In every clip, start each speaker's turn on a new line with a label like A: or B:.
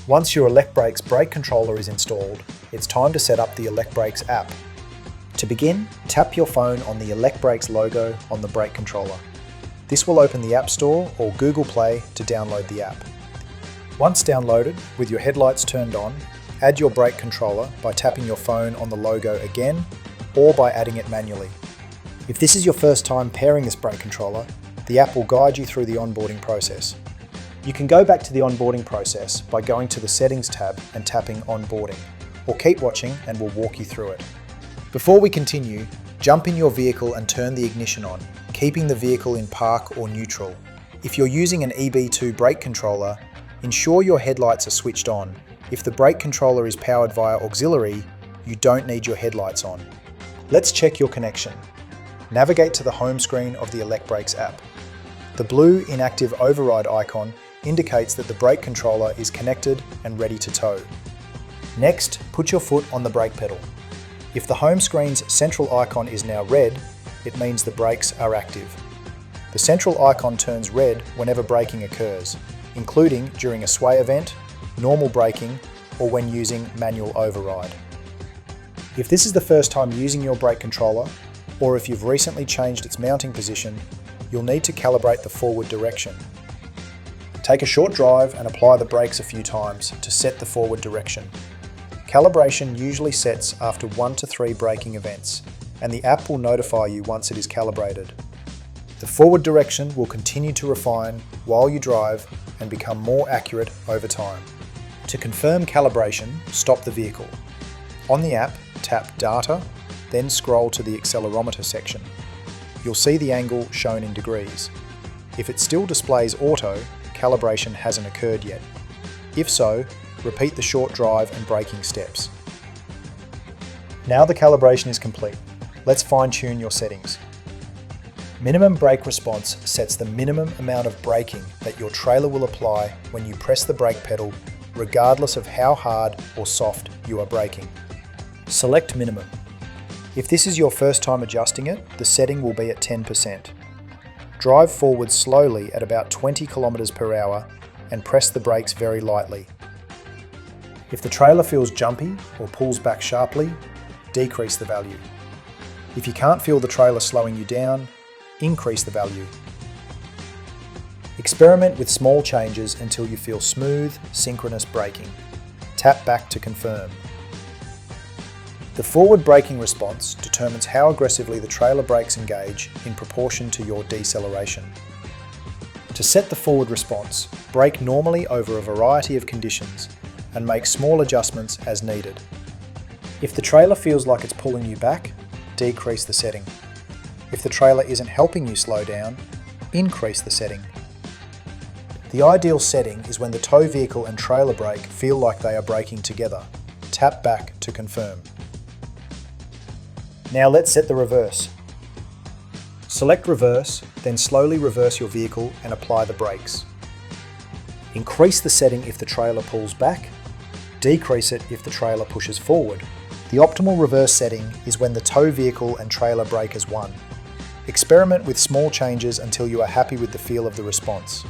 A: Once your Elecbrakes brake controller is installed, it's time to set up the Elecbrakes app. To begin, tap your phone on the Elecbrakes logo on the brake controller. This will open the App Store or Google Play to download the app. Once downloaded, with your headlights turned on, add your brake controller by tapping your phone on the logo again or by adding it manually. If this is your first time pairing this brake controller, the app will guide you through the onboarding process. You can go back to the onboarding process by going to the Settings tab and tapping Onboarding, or keep watching and we'll walk you through it. Before we continue, jump in your vehicle and turn the ignition on, keeping the vehicle in park or neutral. If you're using an EB2 brake controller, ensure your headlights are switched on. If the brake controller is powered via auxiliary, you don't need your headlights on. Let's check your connection. Navigate to the home screen of the Elecbrakes app. The blue inactive override icon indicates that the brake controller is connected and ready to tow. Next, put your foot on the brake pedal. If the home screen's central icon is now red, it means the brakes are active. The central icon turns red whenever braking occurs, including during a sway event, normal braking, or when using manual override. If this is the first time using your brake controller, or if you've recently changed its mounting position, you'll need to calibrate the forward direction. Take a short drive and apply the brakes a few times to set the forward direction. Calibration usually sets after 1 to 3 braking events, and the app will notify you once it is calibrated. The forward direction will continue to refine while you drive and become more accurate over time. To confirm calibration, stop the vehicle. On the app, tap Data, then scroll to the accelerometer section. You'll see the angle shown in degrees. If it still displays auto, calibration hasn't occurred yet. If so, repeat the short drive and braking steps. Now the calibration is complete. Let's fine-tune your settings. Minimum brake response sets the minimum amount of braking that your trailer will apply when you press the brake pedal, regardless of how hard or soft you are braking. Select minimum. If this is your first time adjusting it, the setting will be at 10%. Drive forward slowly at about 20 km per hour and press the brakes very lightly. If the trailer feels jumpy or pulls back sharply, decrease the value. If you can't feel the trailer slowing you down, increase the value. Experiment with small changes until you feel smooth, synchronous braking. Tap back to confirm. The forward braking response determines how aggressively the trailer brakes engage in proportion to your deceleration. To set the forward response, brake normally over a variety of conditions and make small adjustments as needed. If the trailer feels like it's pulling you back, decrease the setting. If the trailer isn't helping you slow down, increase the setting. The ideal setting is when the tow vehicle and trailer brake feel like they are braking together. Tap back to confirm. Now let's set the reverse. Select reverse, then slowly reverse your vehicle and apply the brakes. Increase the setting if the trailer pulls back, decrease it if the trailer pushes forward. The optimal reverse setting is when the tow vehicle and trailer brake as one. Experiment with small changes until you are happy with the feel of the response.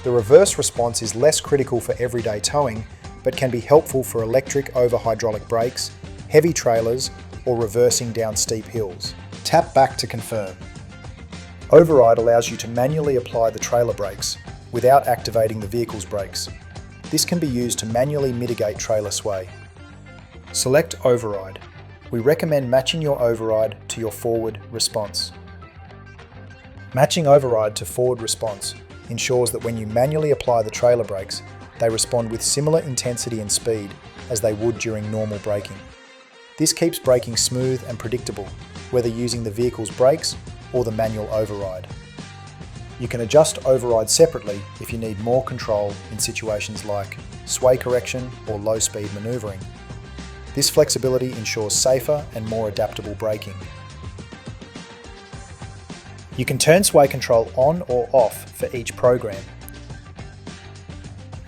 A: The reverse response is less critical for everyday towing, but can be helpful for electric over hydraulic brakes, heavy trailers, or reversing down steep hills. Tap back to confirm. Override allows you to manually apply the trailer brakes without activating the vehicle's brakes. This can be used to manually mitigate trailer sway. Select Override. We recommend matching your override to your forward response. Matching override to forward response ensures that when you manually apply the trailer brakes, they respond with similar intensity and speed as they would during normal braking. This keeps braking smooth and predictable, whether using the vehicle's brakes or the manual override. You can adjust override separately if you need more control in situations like sway correction or low-speed maneuvering. This flexibility ensures safer and more adaptable braking. You can turn SwayControl on or off for each program.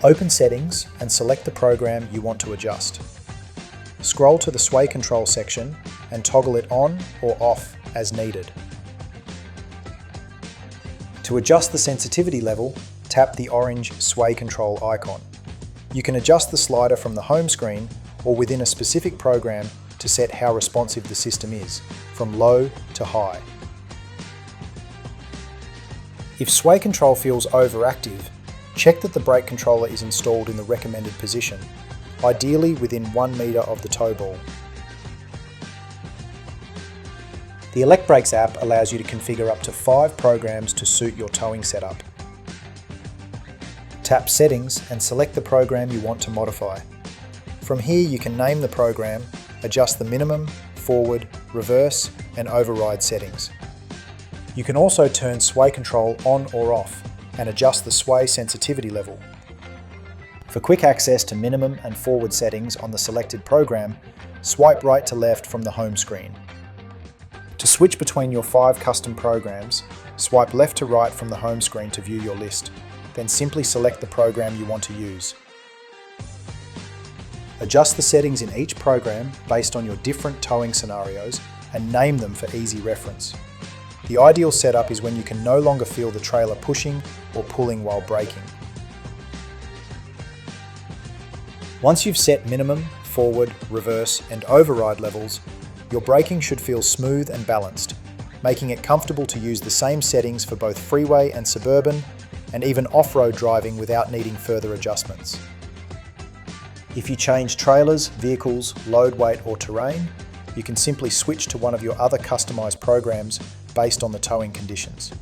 A: Open Settings and select the program you want to adjust. Scroll to the SwayControl section and toggle it on or off as needed. To adjust the sensitivity level, tap the orange SwayControl icon. You can adjust the slider from the home screen or within a specific program to set how responsive the system is, from low to high. If SwayControl feels overactive, check that the brake controller is installed in the recommended position, ideally within 1 metre of the tow ball. The Elecbrakes app allows you to configure up to 5 programs to suit your towing setup. Tap Settings and select the program you want to modify. From here you can name the program, adjust the minimum, forward, reverse and override settings. You can also turn SwayControl on or off and adjust the sway sensitivity level. For quick access to minimum and forward settings on the selected program, swipe right to left from the home screen. To switch between your 5 custom programs, swipe left to right from the home screen to view your list, then simply select the program you want to use. Adjust the settings in each program based on your different towing scenarios and name them for easy reference. The ideal setup is when you can no longer feel the trailer pushing or pulling while braking. Once you've set minimum, forward, reverse and override levels, your braking should feel smooth and balanced, making it comfortable to use the same settings for both freeway and suburban, and even off-road driving without needing further adjustments. If you change trailers, vehicles, load weight or terrain, you can simply switch to one of your other customised programs based on the towing conditions.